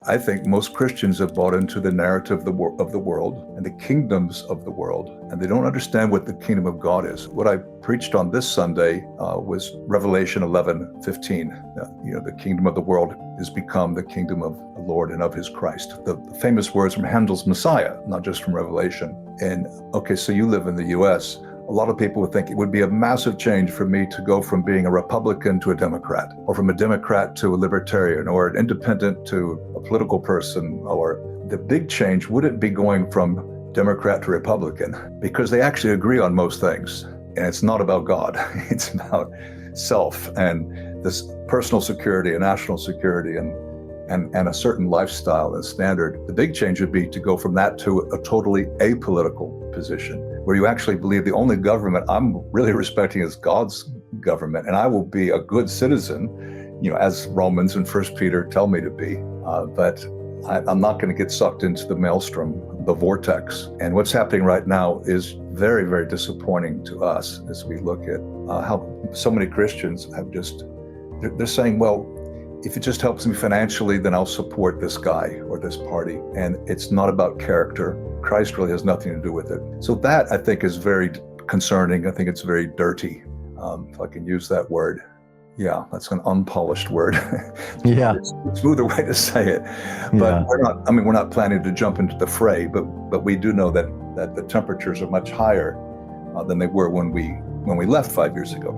I think most Christians have bought into the narrative of the world and the kingdoms of the world, and they don't understand what the kingdom of God is. What I preached on this Sunday was Revelation 11:15. The kingdom of the world has become the kingdom of the Lord and of his Christ. The famous words from Handel's Messiah, not just from Revelation. And okay, so you live in the US. A lot of people would think it would be a massive change for me to go from being a Republican to a Democrat, or from a Democrat to a libertarian, or an independent to a political person. Or the big change wouldn't be going from Democrat to Republican, because they actually agree on most things. And it's not about God. It's about self and this personal security and national security and a certain lifestyle and standard. The big change would be to go from that to a totally apolitical position, where you actually believe the only government I'm really respecting is God's government, and I will be a good citizen, as Romans and 1 Peter tell me to be, but I'm not going to get sucked into the maelstrom, the vortex. And what's happening right now is very, very disappointing to us as we look at how so many Christians have they're saying, well, if it just helps me financially, then I'll support this guy or this party. And it's not about character. Christ really has nothing to do with it. So that, I think, is very concerning. I think it's very dirty, if I can use that word. Yeah, that's an unpolished word. Yeah. It's a smoother way to say it. But we're not planning to jump into the fray, but we do know that the temperatures are much higher than they were when we left 5 years ago.